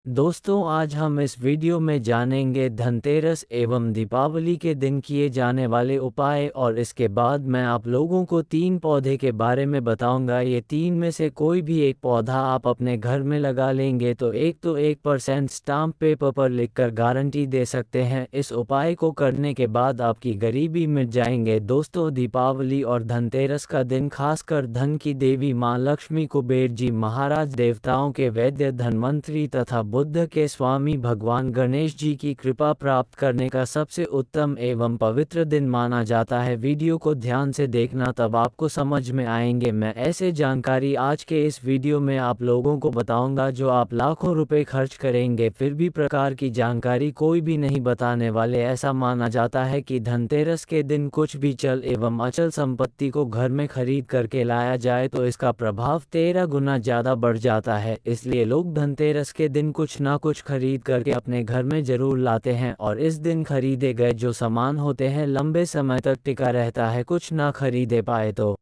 दोस्तों, आज हम इस वीडियो में जानेंगे धनतेरस एवं दीपावली के दिन किए जाने वाले उपाय और इसके बाद मैं आप लोगों को 3 पौधे के बारे में बताऊंगा। ये 3 में से कोई भी एक पौधा आप अपने घर में लगा लेंगे तो 1% स्टाम्प पेपर पर लिखकर गारंटी दे सकते हैं। इस उपाय को करने के बाद आपकी गरीबी मिट जाएंगे। दोस्तों, दीपावली और धनतेरस का दिन खासकर धन की देवी माँ लक्ष्मी, कुबेर जी महाराज, देवताओं के वैद्य धन्वंतरी तथा बुद्ध के स्वामी भगवान गणेश जी की कृपा प्राप्त करने का सबसे उत्तम एवं पवित्र दिन माना जाता है। वीडियो को ध्यान से देखना, तब आपको समझ में आएंगे। मैं ऐसे जानकारी आज के इस वीडियो में आप लोगों को बताऊंगा जो आप लाखों रुपए खर्च करेंगे फिर भी प्रकार की जानकारी कोई भी नहीं बताने वाले। ऐसा माना जाता है कि धनतेरस के दिन कुछ भी चल एवं अचल संपत्ति को घर में खरीद करके लाया जाए तो इसका प्रभाव 13 गुना ज़्यादा बढ़ जाता है। इसलिए लोग धनतेरस के दिन कुछ ना कुछ खरीद करके अपने घर में जरूर लाते हैं और इस दिन खरीदे गए जो सामान होते हैं लंबे समय तक टिका रहता है। कुछ ना खरीदे पाए तो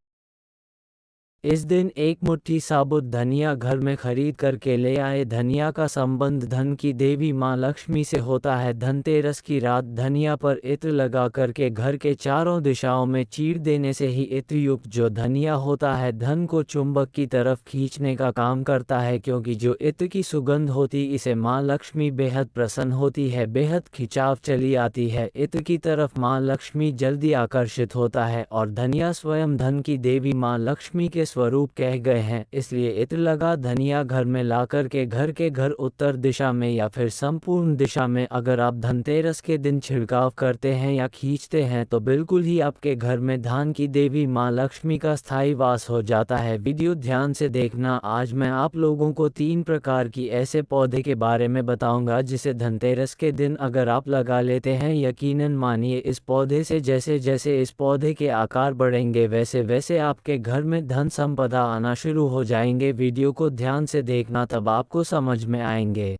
इस दिन एक मुट्ठी साबुत धनिया घर में खरीद करके ले आए। धनिया का संबंध धन की देवी माँ लक्ष्मी से होता है। धनतेरस की रात धनिया पर इत्र लगा करके घर के चारों दिशाओं में चीर देने से ही इत्र युक्त जो धनिया होता है धन को चुंबक की तरफ खींचने का काम करता है, क्योंकि जो इत्र की सुगंध होती इसे माँ लक्ष्मी बेहद प्रसन्न होती है, बेहद खिंचाव चली आती है। इत्र की तरफ माँ लक्ष्मी जल्दी आकर्षित होता है और धनिया स्वयं धन की देवी माँ लक्ष्मी के स्वरूप कह गए हैं। इसलिए इत्र लगा धनिया घर में लाकर के घर उत्तर दिशा में या फिर संपूर्ण दिशा में अगर आप धनतेरस के दिन छिड़काव करते हैं या खींचते हैं तो बिल्कुल ही आपके घर में धन की देवी माँ लक्ष्मी का स्थायी वास हो जाता है। वीडियो ध्यान से देखना। आज मैं आप लोगों को 3 प्रकार की ऐसे पौधे के बारे में बताऊंगा जिसे धनतेरस के दिन अगर आप लगा लेते हैं, यकीनन मानिए इस पौधे से जैसे जैसे इस पौधे के आकार बढ़ेंगे वैसे वैसे आपके घर में धन संपदा आना शुरू हो जाएंगे। वीडियो को ध्यान से देखना, तब आपको समझ में आएंगे।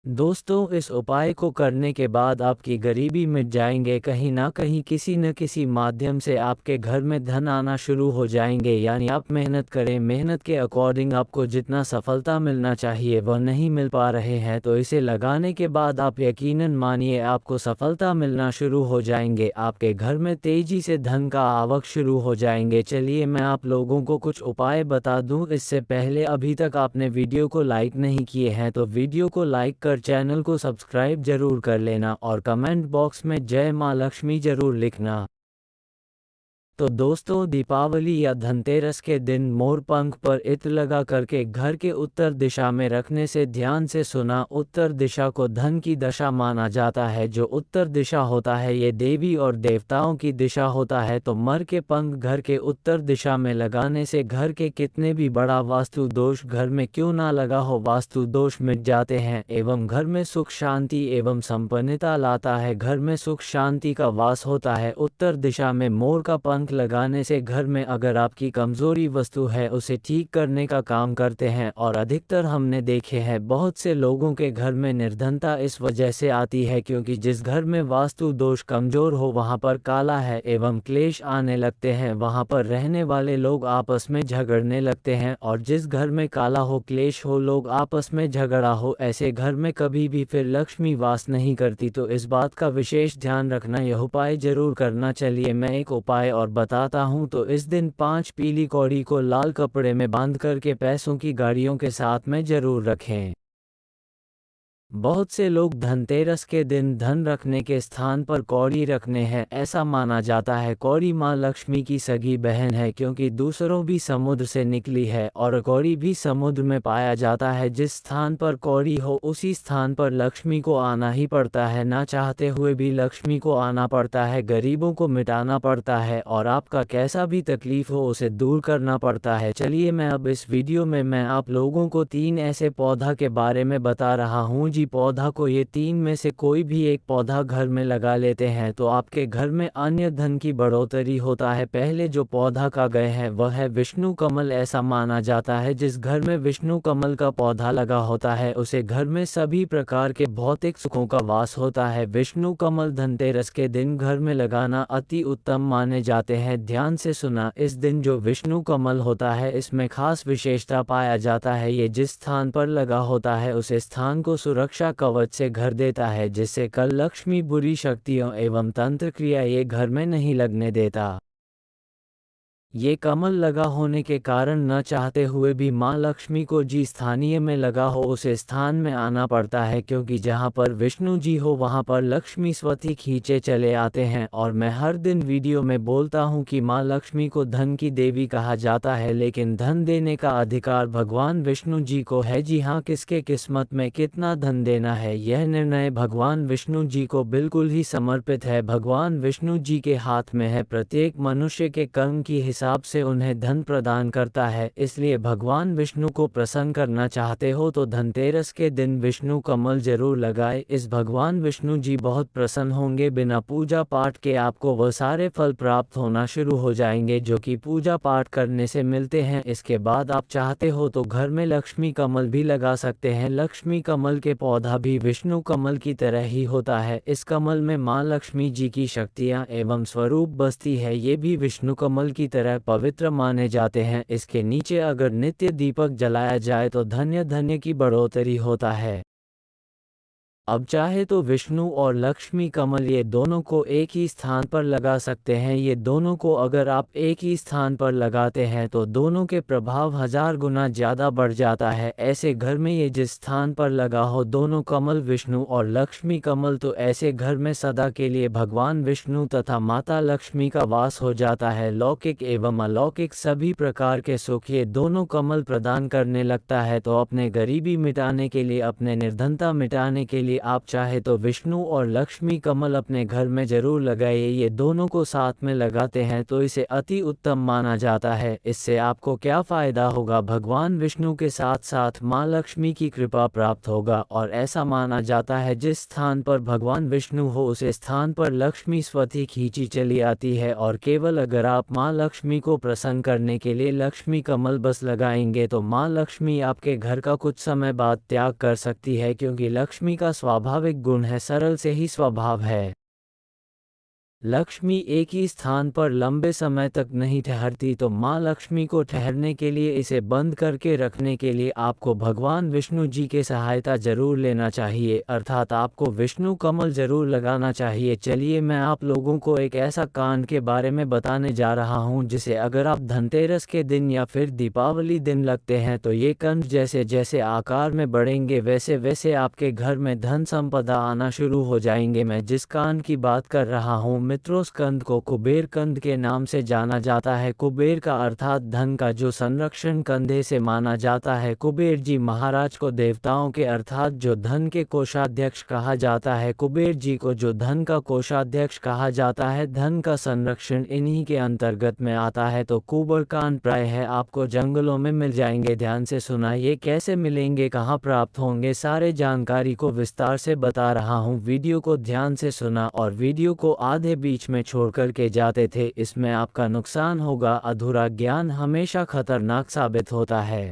दोस्तों, इस उपाय को करने के बाद आपकी गरीबी मिट जाएंगे। कहीं ना कहीं किसी न किसी माध्यम से आपके घर में धन आना शुरू हो जाएंगे। यानी आप मेहनत करें, मेहनत के अकॉर्डिंग आपको जितना सफलता मिलना चाहिए वह नहीं मिल पा रहे हैं, तो इसे लगाने के बाद आप यकीनन मानिए आपको सफलता मिलना शुरू हो जाएंगे। आपके घर में तेजी से धन का आवक शुरू हो जाएंगे। चलिए मैं आप लोगों को कुछ उपाय बता दूं। इससे पहले अभी तक आपने वीडियो को लाइक नहीं किए हैं तो वीडियो को लाइक कर चैनल को सब्सक्राइब जरूर कर लेना और कमेंट बॉक्स में जय माँ लक्ष्मी जरूर लिखना। तो दोस्तों, दीपावली या धनतेरस के दिन मोर पंख पर इत्र लगा करके घर के उत्तर दिशा में रखने से, ध्यान से सुना, उत्तर दिशा को धन की दशा माना जाता है। जो उत्तर दिशा होता है ये देवी और देवताओं की दिशा होता है। तो मर के पंख घर के उत्तर दिशा में लगाने से घर के कितने भी बड़ा वास्तु दोष घर में क्यों ना लगा हो, वास्तु दोष मिट जाते हैं एवं घर में सुख शांति एवं संपन्नता लाता है। घर में सुख शांति का वास होता है। उत्तर दिशा में मोर का पंख लगाने से घर में अगर आपकी कमजोरी वस्तु है उसे ठीक करने का काम करते हैं। और अधिकतर हमने देखे हैं बहुत से लोगों के घर में निर्धनता इस वजह से आती है क्योंकि जिस घर में वास्तु दोष कमजोर हो वहां पर काला है एवं क्लेश आने लगते हैं, वहां पर रहने वाले लोग आपस में झगड़ने लगते हैं। और जिस घर में काला हो, क्लेश हो, लोग आपस में झगड़ा हो, ऐसे घर में कभी भी फिर लक्ष्मी वास नहीं करती। तो इस बात का विशेष ध्यान रखना, यह उपाय जरूर करना। चलिए मैं एक उपाय और बताता हूँ। तो इस दिन 5 पीली कौड़ी को लाल कपड़े में बांध करके पैसों की गाड़ियों के साथ में जरूर रखें। बहुत से लोग धनतेरस के दिन धन रखने के स्थान पर कौड़ी रखने हैं। ऐसा माना जाता है कौड़ी माँ लक्ष्मी की सगी बहन है, क्योंकि दूसरों भी समुद्र से निकली है और कौड़ी भी समुद्र में पाया जाता है। जिस स्थान पर कौड़ी हो उसी स्थान पर लक्ष्मी को आना ही पड़ता है। ना चाहते हुए भी लक्ष्मी को आना पड़ता है, गरीबों को मिटाना पड़ता है और आपका कैसा भी तकलीफ हो उसे दूर करना पड़ता है। चलिए मैं अब इस वीडियो में मैं आप लोगों को 3 ऐसे पौधा के बारे में बता रहा हूँ जी पौधा को ये तीन में से कोई भी एक पौधा घर में लगा लेते हैं तो आपके घर में अन्य धन की बढ़ोतरी होता है। पहले जो पौधा का गए हैं वह है विष्णु कमल। ऐसा माना जाता है जिस घर में विष्णु कमल का पौधा लगा होता है उसे घर में सभी प्रकार के भौतिक सुखों का वास होता है। विष्णु कमल धनतेरस के दिन घर में लगाना अति उत्तम माने जाते हैं। ध्यान से सुना, इस दिन जो विष्णु कमल होता है इसमें खास विशेषता पाया जाता है। ये जिस स्थान पर लगा होता है उस स्थान को सुरक्षा कवच से घर देता है, जिससे कल लक्ष्मी बुरी शक्तियों एवं तंत्र क्रिया ये घर में नहीं लगने देता। ये कमल लगा होने के कारण न चाहते हुए भी माँ लक्ष्मी को जी स्थानीय में लगा हो उस स्थान में आना पड़ता है, क्योंकि जहाँ पर विष्णु जी हो वहाँ पर लक्ष्मी स्वतः खींचे चले आते हैं। और मैं हर दिन वीडियो में बोलता हूँ कि माँ लक्ष्मी को धन की देवी कहा जाता है, लेकिन धन देने का अधिकार भगवान विष्णु जी को है। जी हाँ, किसके किस्मत में कितना धन देना है यह निर्णय भगवान विष्णु जी को बिल्कुल ही समर्पित है। भगवान विष्णु जी के हाथ में है, प्रत्येक मनुष्य के कर्म की हिसाब से उन्हें धन प्रदान करता है। इसलिए भगवान विष्णु को प्रसन्न करना चाहते हो तो धनतेरस के दिन विष्णु कमल जरूर लगाए। इस भगवान विष्णु जी बहुत प्रसन्न होंगे। बिना पूजा पाठ के आपको वह सारे फल प्राप्त होना शुरू हो जाएंगे जो कि पूजा पाठ करने से मिलते हैं। इसके बाद आप चाहते हो तो घर में लक्ष्मी कमल भी लगा सकते हैं। लक्ष्मी कमल के पौधा भी विष्णु कमल की तरह ही होता है। इस कमल में माँ लक्ष्मी जी की शक्तियाँ एवं स्वरूप बसती है। ये भी विष्णु कमल की तरह पवित्र माने जाते हैं। इसके नीचे अगर नित्य दीपक जलाया जाए तो धन्य धन्य की बढ़ोतरी होता है। अब चाहे तो विष्णु और लक्ष्मी कमल ये दोनों को एक ही स्थान पर लगा सकते हैं। ये दोनों को अगर आप एक ही स्थान पर लगाते हैं तो दोनों के प्रभाव 1000 गुना ज़्यादा बढ़ जाता है। ऐसे घर में ये जिस स्थान पर लगा हो दोनों कमल विष्णु और लक्ष्मी कमल, तो ऐसे घर में सदा के लिए भगवान विष्णु तथा माता लक्ष्मी का वास हो जाता है। लौकिक एवं अलौकिक सभी प्रकार के सुख ये दोनों कमल प्रदान करने लगता है। तो अपने गरीबी मिटाने के लिए, अपने निर्धनता मिटाने के लिए आप चाहे तो विष्णु और लक्ष्मी कमल अपने घर में जरूर लगाइए। ये दोनों को साथ में लगाते हैं तो इसे अति उत्तम माना जाता है। इससे आपको क्या फायदा होगा, भगवान विष्णु के साथ साथ माँ लक्ष्मी की कृपा प्राप्त होगा। और ऐसा माना जाता है जिस स्थान पर भगवान विष्णु हो उस स्थान पर लक्ष्मी स्वतः खींची चली आती है। और केवल अगर आप माँ लक्ष्मी को प्रसन्न करने के लिए लक्ष्मी कमल बस लगाएंगे तो माँ लक्ष्मी आपके घर का कुछ समय बाद त्याग कर सकती है, क्योंकि लक्ष्मी का स्वाभाविक गुण है, सरल से ही स्वभाव है। लक्ष्मी एक ही स्थान पर लंबे समय तक नहीं ठहरती, तो माँ लक्ष्मी को ठहरने के लिए, इसे बंद करके रखने के लिए आपको भगवान विष्णु जी की सहायता जरूर लेना चाहिए, अर्थात आपको विष्णु कमल जरूर लगाना चाहिए। चलिए मैं आप लोगों को एक ऐसा कांड के बारे में बताने जा रहा हूँ जिसे अगर आप धनतेरस के दिन या फिर दीपावली दिन लगते हैं तो ये कंद जैसे जैसे आकार में बढ़ेंगे वैसे वैसे आपके घर में धन संपदा आना शुरू हो जाएंगे। मैं जिस कांड की बात कर रहा हूँ मित्रों, कंद को कुबेर कंद के नाम से जाना जाता है। कुबेर का अर्थात धन का जो संरक्षण कंधे से माना जाता है। कुबेर जी महाराज को देवताओं के अर्थात जो धन के कोषाध्यक्ष कहा जाता है। कुबेर जी को जो धन का कोषाध्यक्ष कहा जाता है, धन का संरक्षण इन्हीं के अंतर्गत में आता है। तो कुबेर कांड प्राय है आपको जंगलों में मिल जाएंगे। ध्यान से सुना, ये कैसे मिलेंगे, कहाँ प्राप्त होंगे, सारे जानकारी को विस्तार से बता रहा हूँ। वीडियो को ध्यान से सुना और वीडियो को आधे बीच में छोड़कर के जाते थे, इसमें आपका नुकसान होगा। अधूरा ज्ञान हमेशा खतरनाक साबित होता है।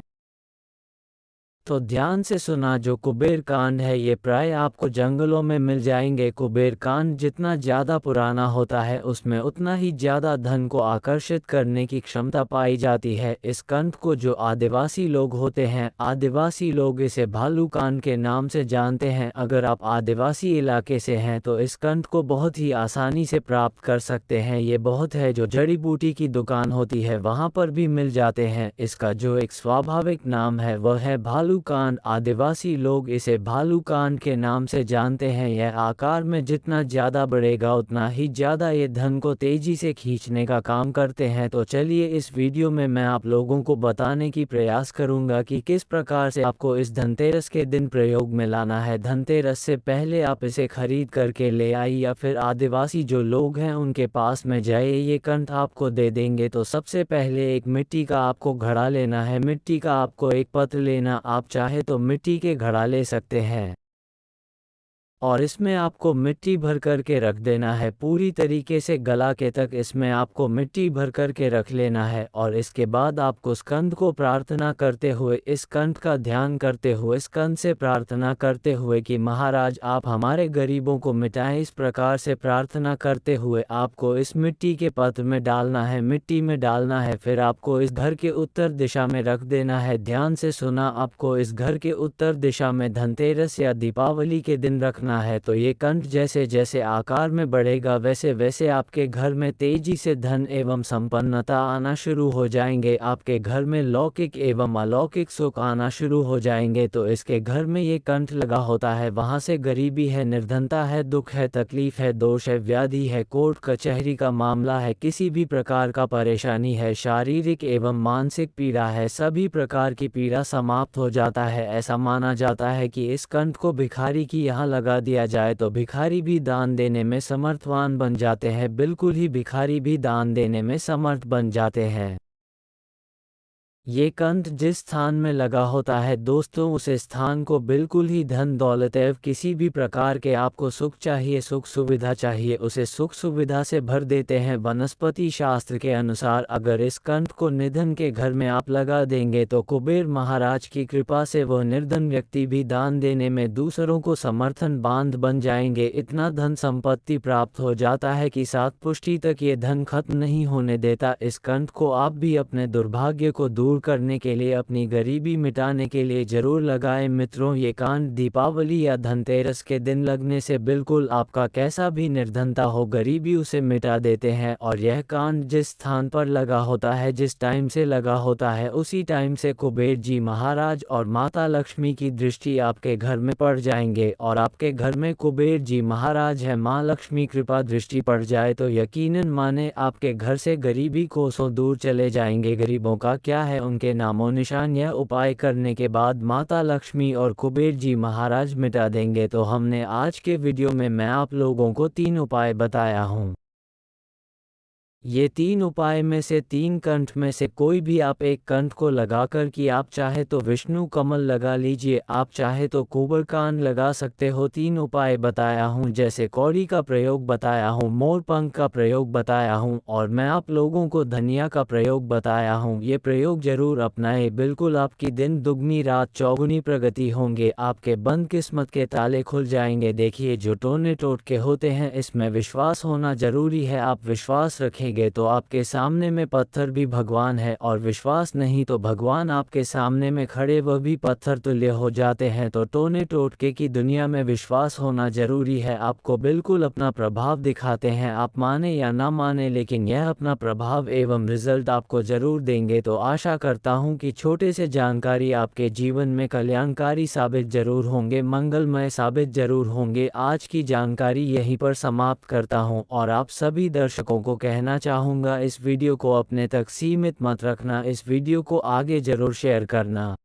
तो ध्यान से सुना, जो कुबेर कांड है ये प्राय आपको जंगलों में मिल जाएंगे। कुबेर कांड जितना ज़्यादा पुराना होता है उसमें उतना ही ज़्यादा धन को आकर्षित करने की क्षमता पाई जाती है। इस कंद को जो आदिवासी लोग होते हैं, आदिवासी लोग इसे भालू कांड के नाम से जानते हैं। अगर आप आदिवासी इलाके से हैं तो इस कंद को बहुत ही आसानी से प्राप्त कर सकते हैं। ये बहुत है जो जड़ी बूटी की दुकान होती है वहाँ पर भी मिल जाते हैं। इसका जो एक स्वाभाविक नाम है वह है भालू कांड। आदिवासी लोग इसे भालू कांड के नाम से जानते हैं। यह आकार में जितना ज़्यादा बढ़ेगा उतना ही ज़्यादा ये धन को तेजी से खींचने का काम करते हैं। तो चलिए इस वीडियो में मैं आप लोगों को बताने की प्रयास करूंगा कि किस प्रकार से आपको इस धनतेरस के दिन प्रयोग में लाना है। धनतेरस से पहले आप इसे खरीद करके ले आई या फिर आदिवासी जो लोग हैं उनके पास में जाइए, ये कंठ आपको दे देंगे। तो सबसे पहले एक मिट्टी का आपको घड़ा लेना है। मिट्टी का आपको एक पत्र लेना, आप चाहे तो मिट्टी के घड़ा ले सकते हैं। और इसमें आपको मिट्टी भर कर के रख देना है, पूरी तरीके से गला के तक इसमें आपको मिट्टी भर कर के रख लेना है। और इसके बाद आपको स्कंद को प्रार्थना करते हुए, इस स्कंद का ध्यान करते हुए, स्कंद से प्रार्थना करते हुए कि महाराज आप हमारे गरीबों को मिटाएं, इस प्रकार से प्रार्थना करते हुए आपको इस मिट्टी के पात्र में डालना है, मिट्टी में डालना है। फिर आपको इस घर के उत्तर दिशा में रख देना है। ध्यान से सुना, आपको इस घर के उत्तर दिशा में धनतेरस या दीपावली के दिन रखना है। तो ये कंठ जैसे जैसे आकार में बढ़ेगा वैसे वैसे आपके घर में तेजी से धन एवं संपन्नता आना शुरू हो जाएंगे, आपके घर में लौकिक एवं अलौकिक सुख आना शुरू हो जाएंगे। तो इसके घर में ये कंठ लगा होता है, वहाँ से गरीबी है, निर्धनता है, दुख है, तकलीफ है, दोष है, व्याधि है, कोर्ट कचहरी का मामला है, किसी भी प्रकार का परेशानी है, शारीरिक एवं मानसिक पीड़ा है, सभी प्रकार की पीड़ा समाप्त हो जाता है। ऐसा माना जाता है कि इस कंठ को भिखारी की यहाँ लगा दिया जाए तो भिखारी भी दान देने में समर्थवान बन जाते हैं, बिल्कुल ही भिखारी भी दान देने में समर्थ बन जाते हैं। ये कंठ जिस स्थान में लगा होता है दोस्तों, उस स्थान को बिल्कुल ही धन दौलत एवं किसी भी प्रकार के आपको सुख चाहिए, सुख सुविधा चाहिए, उसे सुख सुविधा से भर देते हैं। वनस्पति शास्त्र के अनुसार अगर इस कंठ को निधन के घर में आप लगा देंगे तो कुबेर महाराज की कृपा से वह निर्धन व्यक्ति भी दान देने में दूसरों को समर्थन बांध बन जाएंगे। इतना धन संपत्ति प्राप्त हो जाता है कि सात पुष्टि तक ये धन खत्म नहीं होने देता। इस कंठ को आप भी अपने दुर्भाग्य को दूर करने के लिए, अपनी गरीबी मिटाने के लिए जरूर लगाएं। मित्रों, ये कांड दीपावली या धनतेरस के दिन लगने से बिल्कुल आपका कैसा भी निर्धनता हो, गरीबी उसे मिटा देते हैं। और यह कांड जिस स्थान पर लगा होता है, जिस टाइम से लगा होता है, उसी टाइम से कुबेर जी महाराज और माता लक्ष्मी की दृष्टि आपके घर में पड़ जाएंगे। और आपके घर में कुबेर जी महाराज है, माँ लक्ष्मी कृपा दृष्टि पड़ जाए तो यकीनन माने आपके घर से गरीबी कोसों दूर चले जाएंगे। गरीबों का क्या है, उनके नामों निशान यह उपाय करने के बाद माता लक्ष्मी और कुबेर जी महाराज मिटा देंगे। तो हमने आज के वीडियो में मैं आप लोगों को 3 उपाय बताया हूँ। ये 3 उपाय में से 3 कंठ में से कोई भी आप एक कंठ को लगाकर, कि आप चाहे तो विष्णु कमल लगा लीजिए, आप चाहे तो कुबर कान लगा सकते हो। 3 उपाय बताया हूँ, जैसे कौड़ी का प्रयोग बताया हूँ, मोर पंख का प्रयोग बताया हूँ, और मैं आप लोगों को धनिया का प्रयोग बताया हूँ। ये प्रयोग जरूर अपनाएं, बिल्कुल आपकी दिन दुगनी रात चौगुनी प्रगति होंगे, आपके बंद किस्मत के ताले खुल जाएंगे। देखिए, जो टोने टोटके होते हैं इसमें विश्वास होना जरूरी है। आप विश्वास रखें तो आपके सामने में पत्थर भी भगवान है, और विश्वास नहीं तो भगवान आपके सामने में खड़े वह भी पत्थर तुल्य हो जाते हैं। तो टोने टोटके की दुनिया में विश्वास होना जरूरी है। आपको बिल्कुल अपना प्रभाव दिखाते हैं, आप माने या ना माने, लेकिन यह अपना प्रभाव एवं रिजल्ट आपको जरूर देंगे। तो आशा करता हूं कि छोटे से जानकारी आपके जीवन में कल्याणकारी साबित जरूर होंगे, मंगलमय साबित जरूर होंगे। आज की जानकारी यहीं पर समाप्त करता हूं, और आप सभी दर्शकों को कहना चाहूँगा, इस वीडियो को अपने तक सीमित मत रखना, इस वीडियो को आगे जरूर शेयर करना।